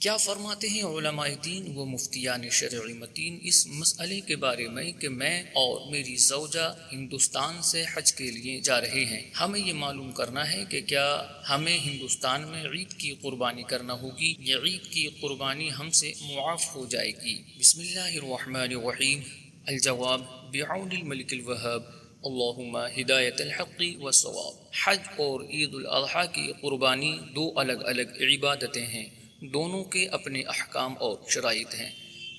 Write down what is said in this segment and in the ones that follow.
کیا فرماتے ہیں علماء دین و مفتیان شرعی متین اس مسئلے کے بارے میں کہ میں اور میری زوجہ ہندوستان سے حج کے لیے جا رہے ہیں؟ ہمیں یہ معلوم کرنا ہے کہ کیا ہمیں ہندوستان میں عید کی قربانی کرنا ہوگی یا عید کی قربانی ہم سے معاف ہو جائے گی؟ بسم اللہ الرحمن الرحیم۔ الجواب بعون الملک الوہاب، اللہم ہدایت الحق والصواب۔ حج اور عید الاضحیٰ کی قربانی دو الگ الگ عبادتیں ہیں، دونوں کے اپنے احکام اور شرائط ہیں۔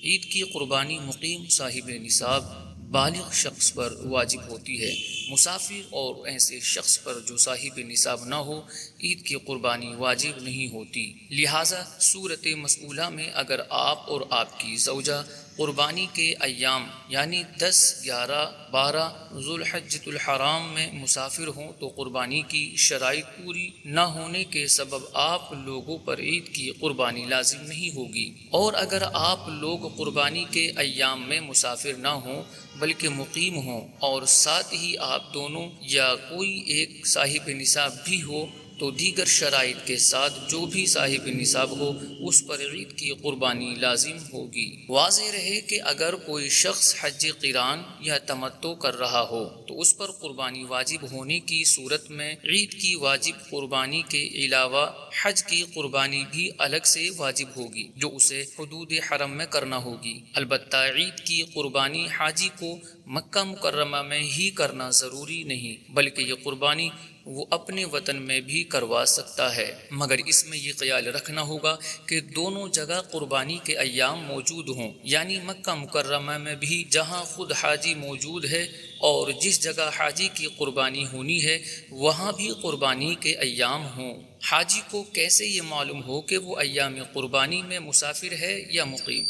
عید کی قربانی مقیم صاحب نصاب بالغ شخص پر واجب ہوتی ہے۔ مسافر اور ایسے شخص پر جو صاحب نصاب نہ ہو عید کی قربانی واجب نہیں ہوتی۔ لہٰذا صورت مسئولہ میں اگر آپ اور آپ کی زوجہ قربانی کے ایام یعنی 10، 11، 12 ذوالحجۃ الحرام میں مسافر ہوں تو قربانی کی شرائط پوری نہ ہونے کے سبب آپ لوگوں پر عید کی قربانی لازم نہیں ہوگی۔ اور اگر آپ لوگ قربانی کے ایام میں مسافر نہ ہوں بلکہ مقیم ہوں اور ساتھ ہی آپ دونوں یا کوئی ایک صاحب نصاب بھی ہو تو دیگر شرائط کے ساتھ جو بھی صاحب نصاب ہو اس پر عید کی قربانی لازم ہوگی۔ واضح رہے کہ اگر کوئی شخص حج قران یا تمتع کر رہا ہو تو اس پر قربانی واجب ہونے کی صورت میں عید کی واجب قربانی کے علاوہ حج کی قربانی بھی الگ سے واجب ہوگی جو اسے حدود حرم میں کرنا ہوگی۔ البتہ عید کی قربانی حاجی کو مکہ مکرمہ میں ہی کرنا ضروری نہیں بلکہ یہ قربانی وہ اپنے وطن میں بھی کروا سکتا ہے، مگر اس میں یہ خیال رکھنا ہوگا کہ دونوں جگہ قربانی کے ایام موجود ہوں، یعنی مکہ مکرمہ میں بھی جہاں خود حاجی موجود ہے اور جس جگہ حاجی کی قربانی ہونی ہے وہاں بھی قربانی کے ایام ہوں۔ حاجی کو کیسے یہ معلوم ہو کہ وہ ایام قربانی میں مسافر ہے یا مقیم؟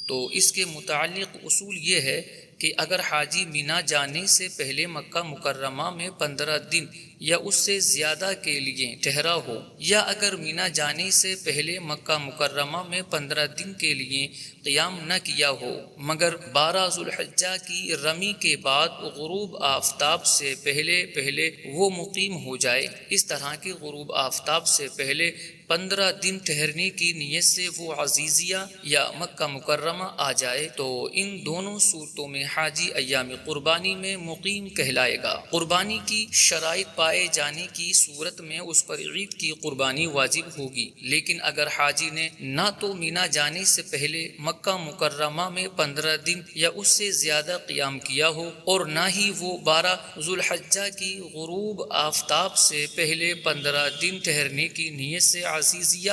تو اس کے متعلق اصول یہ ہے کہ اگر حاجی مینا جانے سے پہلے مکہ مکرمہ میں 15 دن یا اس سے زیادہ کے لیے ٹھہرا ہو، یا اگر مینا جانے سے پہلے مکہ مکرمہ میں 15 دن کے لیے قیام نہ کیا ہو مگر 12 ذوالحجہ کی رمی کے بعد غروب آفتاب سے پہلے وہ مقیم ہو جائے، اس طرح کہ غروب آفتاب سے پہلے 15 دن ٹھہرنے کی نیت سے وہ عزیزیہ یا مکہ مکرمہ آ جائے تو ان دونوں صورتوں میں حاجی ایام قربانی میں مقیم کہلائے گا۔ قربانی کی شرائط پائے جانے کی صورت میں اس پر عید کی قربانی واجب ہوگی، لیکن اگر حاجی نے نہ تو مینا جانے سے پہلے مکہ مکرمہ میں 15 دن یا اس سے زیادہ قیام کیا ہو اور نہ ہی وہ 12 ذوالحجہ کی غروب آفتاب سے پہلے 15 دن ٹھہرنے کی نیت سے عزیزیہ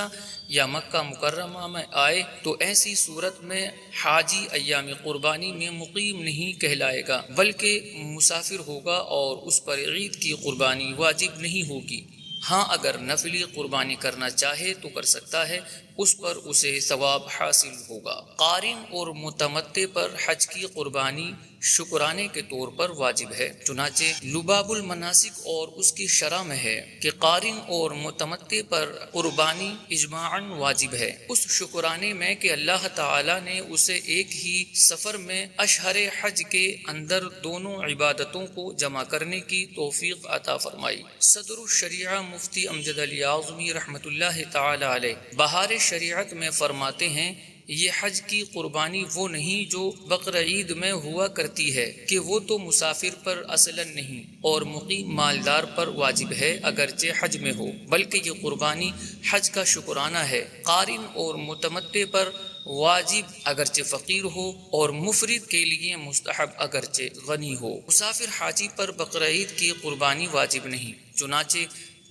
یا مکہ مکرمہ میں آئے تو ایسی صورت میں حاجی ایام قربانی میں مقیم نہیں کہلائے گا بلکہ مسافر ہوگا اور اس پر عید کی قربانی واجب نہیں ہوگی۔ ہاں اگر نفلی قربانی کرنا چاہے تو کر سکتا ہے، اس پر اسے ثواب حاصل ہوگا۔ قارن اور متمتع پر حج کی قربانی شکرانے کے طور پر واجب ہے، چنانچہ لباب المناسک اور اس کی شرح میں ہے کہ قارن اور متمتع پر قربانی اجماعاً واجب ہے اس شکرانے میں کہ اللہ تعالی نے اسے ایک ہی سفر میں اشہر حج کے اندر دونوں عبادتوں کو جمع کرنے کی توفیق عطا فرمائی۔ صدر الشریعہ مفتی امجد علی اعظمی رحمۃ اللہ تعالی علیہ بہار شریعت میں فرماتے ہیں، یہ حج کی قربانی وہ نہیں جو بقرعید میں ہوا کرتی ہے کہ وہ تو مسافر پر اصلاً نہیں اور مقیم مالدار پر واجب ہے اگرچہ حج میں ہو، بلکہ یہ قربانی حج کا شکرانہ ہے۔ قارن اور متمتع پر واجب اگرچہ فقیر ہو اور مفرد کے لیے مستحب اگرچہ غنی ہو۔ مسافر حاجی پر بقرعید کی قربانی واجب نہیں، چنانچہ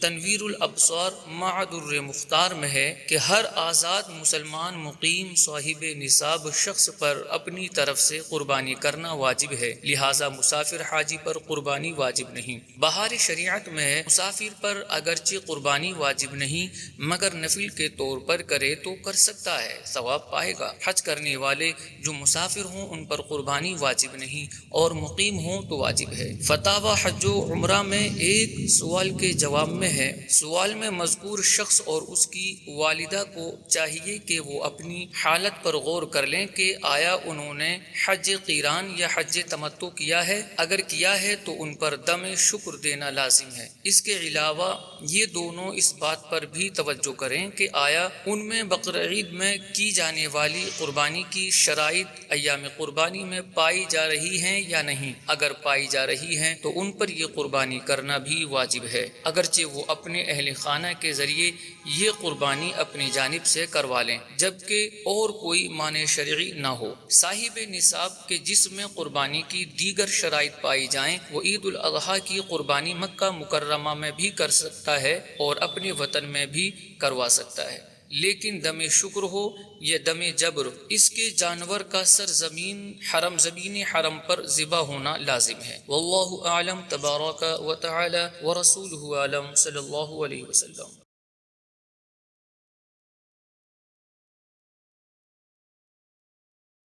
تنویر الابصار مع در مختار میں ہے کہ ہر آزاد مسلمان مقیم صاحب نصاب شخص پر اپنی طرف سے قربانی کرنا واجب ہے، لہٰذا مسافر حاجی پر قربانی واجب نہیں۔ بہار شریعت میں ہے مسافر پر اگرچہ قربانی واجب نہیں مگر نفل کے طور پر کرے تو کر سکتا ہے، ثواب پائے گا۔ حج کرنے والے جو مسافر ہوں ان پر قربانی واجب نہیں اور مقیم ہوں تو واجب ہے۔ فتاوی حج و عمرہ میں ایک سوال کے جواب میں میں ہے، سوال میں مذکور شخص اور اس کی والدہ کو چاہیے کہ وہ اپنی حالت پر غور کر لیں کہ آیا انہوں نے حج قیران یا حج تمتع کیا ہے، اگر کیا ہے تو ان پر دم شکر دینا لازم ہے۔ اس کے علاوہ یہ دونوں اس بات پر بھی توجہ کریں کہ آیا ان میں بقرعید میں کی جانے والی قربانی کی شرائط ایام قربانی میں پائی جا رہی ہیں یا نہیں، اگر پائی جا رہی ہیں تو ان پر یہ قربانی کرنا بھی واجب ہے، اگرچہ وہ اپنے اہل خانہ کے ذریعے یہ قربانی اپنی جانب سے کروا لیں، جبکہ اور کوئی مانع شرعی نہ ہو۔ صاحب نصاب کے جس میں قربانی کی دیگر شرائط پائی جائیں وہ عید الاضحیٰ کی قربانی مکہ مکرمہ میں بھی کر سکتا ہے اور اپنے وطن میں بھی کروا سکتا ہے، لیکن دم شکر ہو یا دم جبر، اس کے جانور کا زمین حرم پر ذبح ہونا لازم ہے۔ واللہ اعلم تبارک و تعالی ورسولہ اعلم صلی اللہ علیہ وسلم۔